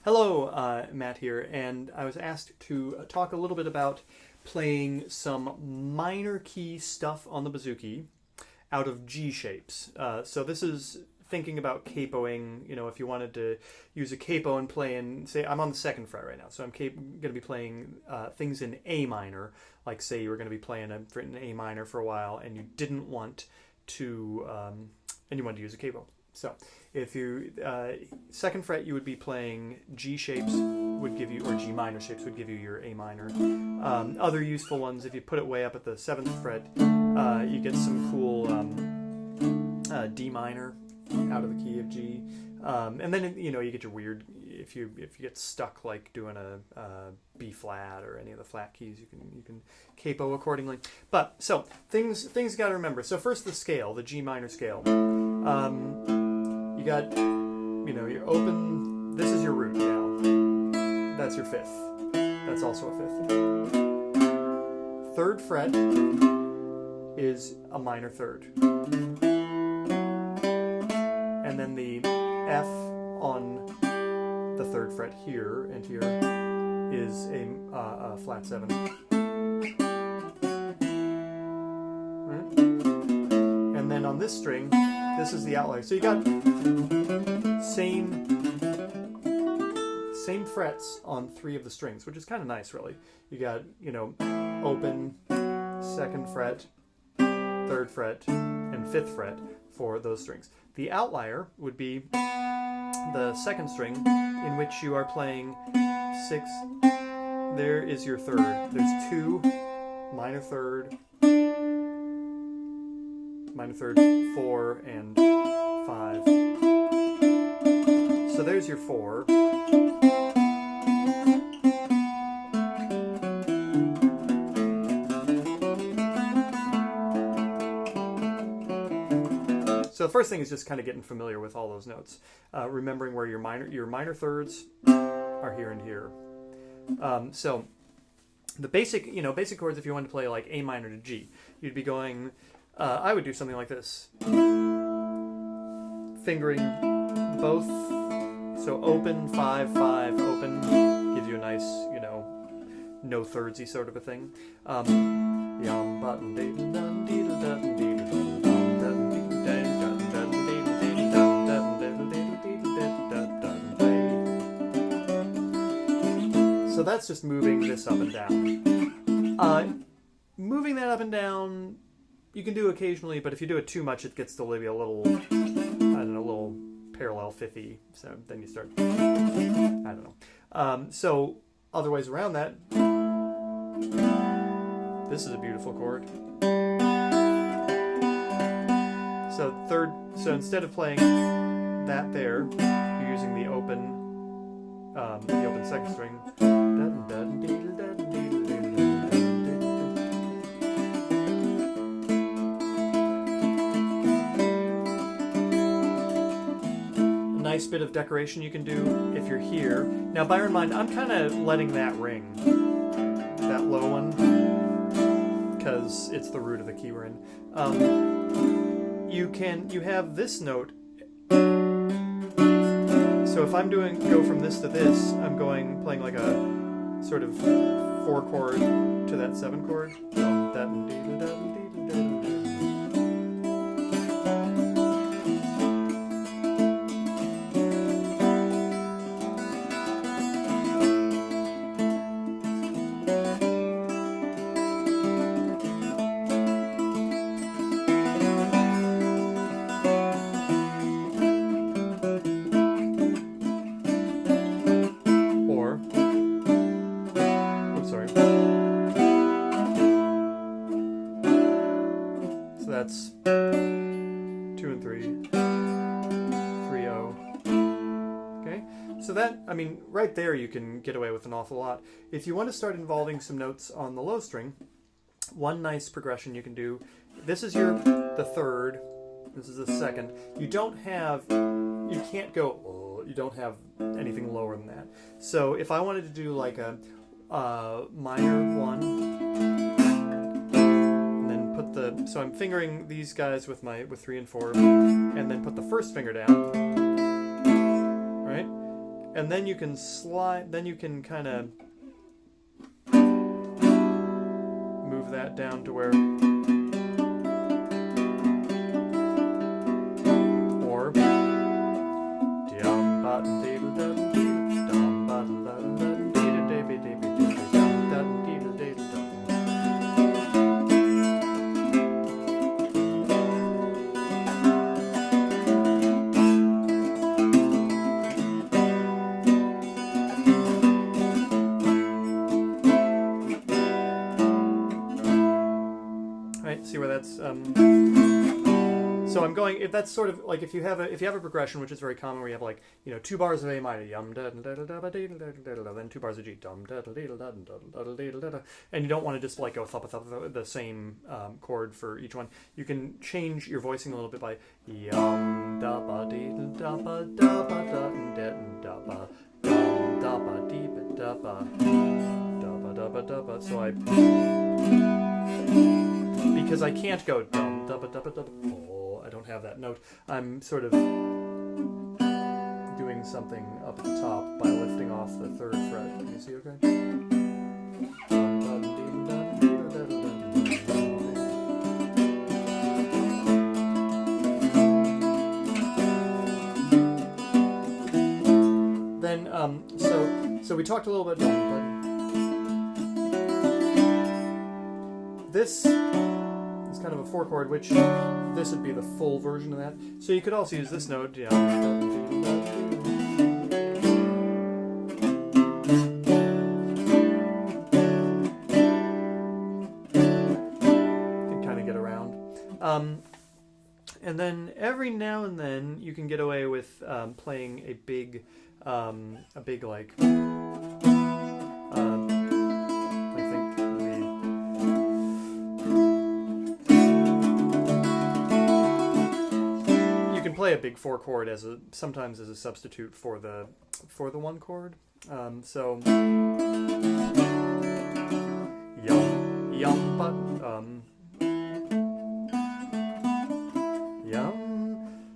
Hello, Matt here, and I was asked to talk a little bit about playing some minor key stuff on the Bouzouki out of G shapes. So this is thinking about capoing. You know, if you wanted to use a capo and play in, say, I'm on the second fret right now, so I'm going to be playing things in A minor, like say you were going to be playing in A minor for a while, and you didn't want to, and you wanted to use a capo. So if you second fret, you would be playing G shapes would give you, or G minor shapes would give you your A minor. Other useful ones, if you put it way up at the 7th fret, you get some cool D minor out of the key of G, and then you get your weird. If you get stuck like doing a B flat or any of the flat keys, you can capo accordingly. But so things you got to remember. So first the scale, the G minor scale. You got, your open, this is your root now. That's your 5th. That's also a 5th. 3rd fret is a minor 3rd. And then the F on the 3rd fret here and here is a flat 7. Right? And then on this string, this is the outlier. So you got same frets on 3 of the strings, which is kind of nice, really. You got, open, 2nd fret, 3rd fret, and 5th fret for those strings. The outlier would be the 2nd string, in which you are playing 6. There is your 3rd. There's 2, minor 3rd, 4, and 5. So there's your 4. So the first thing is just kind of getting familiar with all those notes, remembering where your minor thirds are here and here. So the basic chords, if you wanted to play like A minor to G, you'd be going. I would do something like this, fingering both. So open 5 5 open gives you a nice no thirdsy sort of a thing. So that's just moving this up and down. Moving that up and down, you can do occasionally, but if you do it too much, it gets to be a little, a little parallel fifty. So then you start, so other ways around that, this is a beautiful chord. So instead of playing that there, you're using the open 2nd string. Nice bit of decoration you can do if you're here. Now bear in mind, I'm kind of letting that ring, that low one, because it's the root of the key we're in. You have this note. So if I'm go from this to this, I'm playing like a sort of 4 chord to that 7 chord. So that's 2 and 3, 3-0. Okay, so that, right there you can get away with an awful lot. If you want to start involving some notes on the low string, one nice progression you can do. This is the 3rd. This is the 2nd. You can't go. You don't have anything lower than that. So if I wanted to do like a minor 1. So I'm fingering these guys with 3 and 4, and then put the 1st finger down, right? and then you can slide, then you can kind of move that down to where, or see where that's so I'm going, if that's sort of like, if you have a progression, which is very common, where you have like, you know, 2 bars of A minor, then 2 bars of G, and you don't want to just like go the same chord for each one. You can change your voicing a little bit by so because I can't go I don't have that note. I'm sort of doing something up at the top by lifting off the 3rd fret. Can you see okay? Then so we talked a little bit about this is kind of a 4 chord, which this would be the full version of that. So you could also use this note. You can kind of get around. And then every now and then you can get away with playing a big like. Play a big 4 chord sometimes as a substitute for the 1 chord. So yum but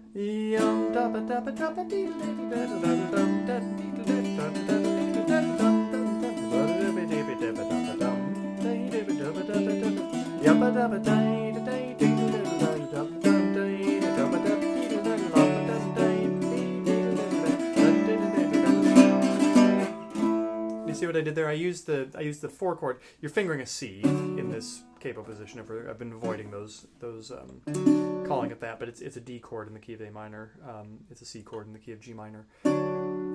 yum da ba da ba da ba dee da da da da da da da see what I did there? I used the 4 chord. You're fingering a C in this capo position. I've been avoiding those calling it that, but it's a D chord in the key of A minor. It's a C chord in the key of G minor.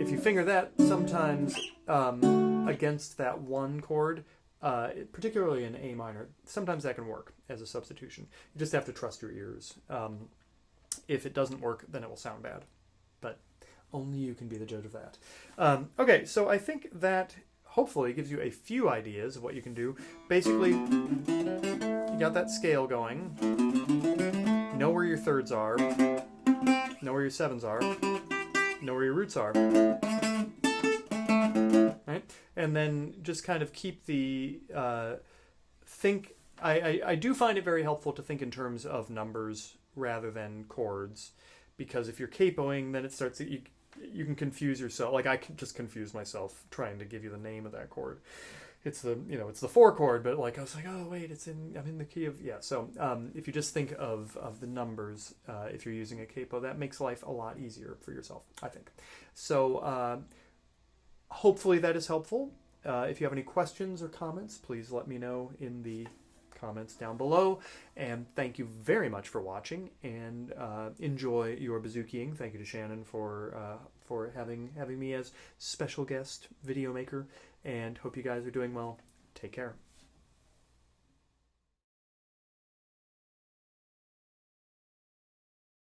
If you finger that sometimes against that 1 chord, particularly in A minor, sometimes that can work as a substitution. You just have to trust your ears. If it doesn't work, then it will sound bad. But only you can be the judge of that. Okay, so I think that hopefully gives you a few ideas of what you can do. Basically, you got that scale going. Know where your 3rds are. Know where your 7s are. Know where your roots are. Right? And then just kind of keep the I do find it very helpful to think in terms of numbers rather than chords, because if you're capoing, then it starts to, you can confuse yourself. Like I could just confuse myself trying to give you the name of that chord. It's the 4 chord, but like I was like, oh wait, I'm in the key of, yeah. So if you just think of the numbers, if you're using a capo, that makes life a lot easier for yourself, I think. So hopefully that is helpful. If you have any questions or comments, please let me know in the comments down below. And thank you very much for watching, and enjoy your bouzoukiing. Thank you to Shannon for having me as special guest video maker, and hope you guys are doing well. Take care.